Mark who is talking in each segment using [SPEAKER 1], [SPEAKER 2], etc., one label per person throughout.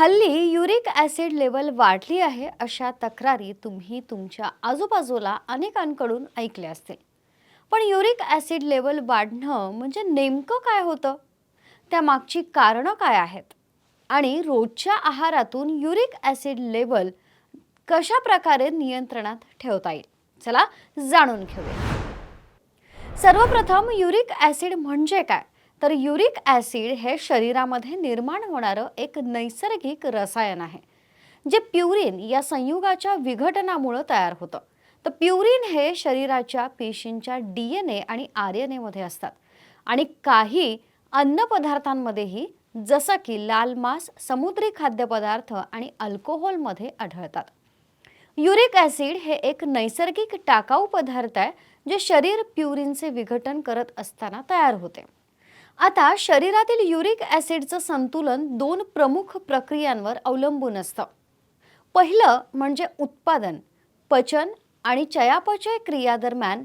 [SPEAKER 1] हल्ली uric acid level वाढली आहे अशा तक्रारी तुम्ही तुमच्या आजूबाजूला अनेकांकडून ऐकल्या असतील. पण युरिक ॲसिड लेवल वाढणं म्हणजे नेमकं काय होतं? त्यामागची कारणं काय आहेत? आणि रोजच्या आहारातून युरिक ॲसिड लेवल कशा प्रकारे नियंत्रणात ठेवता येईल? चला जाणून घेऊया. सर्वप्रथम युरिक ॲसिड म्हणजे काय? तर युरिक ॲसिड हे शरीरामध्ये निर्माण होणारं एक नैसर्गिक रसायन आहे, जे प्युरिन या संयुगाच्या विघटनामुळे तयार होतं. तर प्युरिन हे शरीराच्या पेशींच्या DNA आणि RNA मध्ये असतात आणि काही अन्न पदार्थांमध्येही, जसं की लाल मांस, समुद्री खाद्यपदार्थ आणि अल्कोहोलमध्ये आढळतात. युरिक ॲसिड हे एक नैसर्गिक टाकाऊ पदार्थ आहे, जे शरीर प्युरिनचे विघटन करत असताना तयार होते. आता शरीरातील युरिक ॲसिडचं संतुलन दोन प्रमुख प्रक्रियांवर अवलंबून असतं. पहिलं म्हणजे उत्पादन, पचन आणि चयापचय क्रियादरम्यान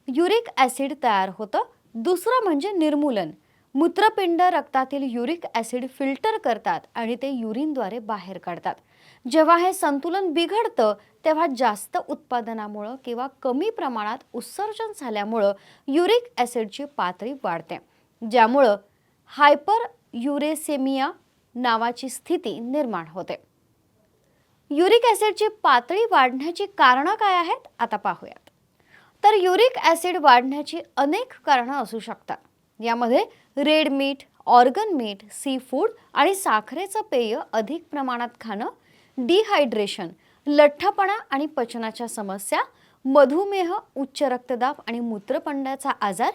[SPEAKER 1] युरिक ॲसिड तयार होतं. दुसरं म्हणजे निर्मूलन. मूत्रपिंड रक्तातील युरिक ॲसिड फिल्टर करतात आणि ते युरिनद्वारे बाहेर काढतात. जेव्हा हे संतुलन बिघडतं तेव्हा जास्त उत्पादनामुळे किंवा कमी प्रमाणात उत्सर्जन झाल्यामुळे युरिक ॲसिडची पातळी वाढते, ज्यामुळे हायपर युरेसेमिया नावाची स्थिती निर्माण होते. युरिक ॲसिडची पातळी वाढण्याची कारणं काय आहेत आता पाहूयात. तर युरिक ॲसिड वाढण्याची अनेक कारणं असू शकतात. यामध्ये रेड मीठ, ऑर्गन मीठ, सी फूड आणि साखरेचं पेय अधिक प्रमाणात खाणं, डिहायड्रेशन, लठ्ठपणा आणि पचनाच्या समस्या, मधुमेह, उच्च रक्तदाब आणि मूत्रपिंडाचा आजार,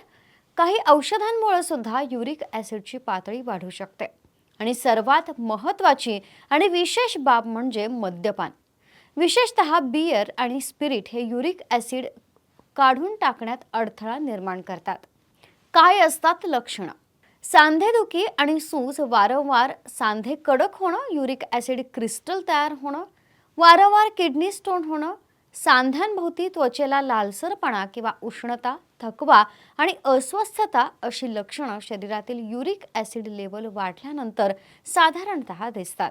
[SPEAKER 1] काही औषधांमुळे सुद्धा युरिक ॲसिडची पातळी वाढू शकते. आणि सर्वात महत्त्वाची आणि विशेष बाब म्हणजे मद्यपान. विशेषतः बियर आणि स्पिरिट हे युरिक ॲसिड काढून टाकण्यात अडथळा निर्माण करतात. काय असतात लक्षणं? सांधेदुखी आणि सूज, वारंवार सांधे कडक होणं, युरिक ॲसिड क्रिस्टल तयार होणं, वारंवार किडनी स्टोन होणं, सांध्यांभोवती त्वचेला लालसरपणा किंवा उष्णता, थकवा आणि अस्वस्थता अशी लक्षणं शरीरातील युरिक ॲसिड लेवल वाढल्यानंतर साधारणतः दिसतात.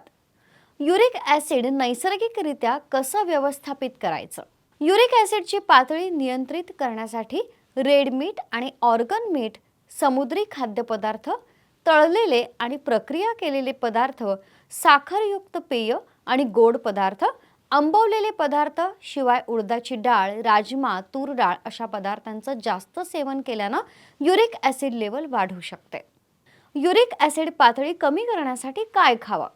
[SPEAKER 1] युरिक ॲसिड नैसर्गिकरित्या कसं व्यवस्थापित करायचं? युरिक ॲसिडची पातळी नियंत्रित करण्यासाठी रेड मीठ आणि ऑर्गन मीठ, समुद्री खाद्यपदार्थ, तळलेले आणि प्रक्रिया केलेले पदार्थ, साखरयुक्त पेय आणि गोड पदार्थ, आंबवलेले पदार्थ, शिवाय उडदाची डाळ, राजमा, तूर डाळ अशा पदार्थांचं जास्त सेवन केल्यानं युरिक ॲसिड लेवल वाढू शकते. युरिक ॲसिड पातळी कमी करण्यासाठी काय खावं?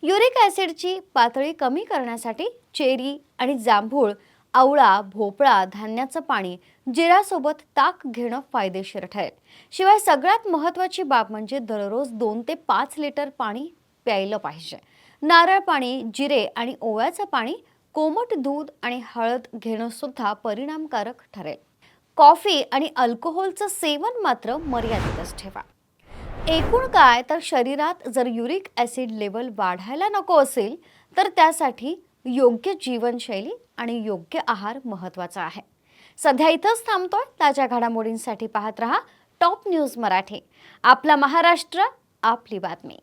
[SPEAKER 1] युरिक ॲसिडची पातळी कमी करण्यासाठी चेरी आणि जांभूळ, आवळा, भोपळा, धान्याचं पाणी, जिऱ्यासोबत ताक घेणं फायदेशीर ठरेल. शिवाय सगळ्यात महत्त्वाची बाब म्हणजे दररोज 2 ते 5 लिटर पाणी प्यायलं पाहिजे. नारळ पाणी, जिरे आणि ओव्याचं पाणी, कोमट दूध आणि हळद घेणं सुद्धा परिणामकारक ठरेल. कॉफी आणि अल्कोहोलचं सेवन मात्र मर्यादितच ठेवा. एकूण काय, तर शरीरात जर युरिक ॲसिड लेवल वाढायला नको असेल तर त्यासाठी योग्य जीवनशैली आणि योग्य आहार महत्त्वाचा आहे. सध्या इथंच थांबतोय. ताज्या घडामोडींसाठी पाहत रहा टॉप न्यूज मराठी. आपला महाराष्ट्र, आपली बातमी.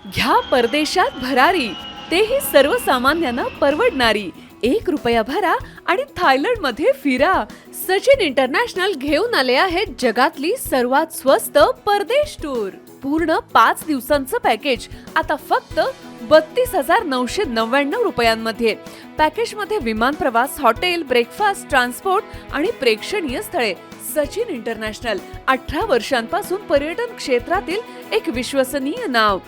[SPEAKER 2] घ्या परदेशात भरारी, तेही सर्वसामान्यांना परवडणारी. ₹1 भरा आणि थायलंडमध्ये फिरा. सचिन इंटरनॅशनल घेऊन आले आहेत जगातली सर्वात स्वस्त परदेश टूर. पूर्ण 5 दिवसांचं पॅकेज आता फक्त ₹32,999 पॅकेजमध्ये विमान प्रवास, हॉटेल, ब्रेकफास्ट, ट्रान्सपोर्ट आणि प्रेक्षणीय स्थळे. सचिन इंटरनॅशनल 18 वर्षांपासून पर्यटन क्षेत्रातील एक विश्वसनीय नाव.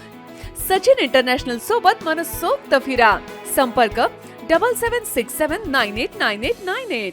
[SPEAKER 2] सचिन इंटरनॅशनल सोबत मनसोक्त फिरा. संपर्क 7767989898.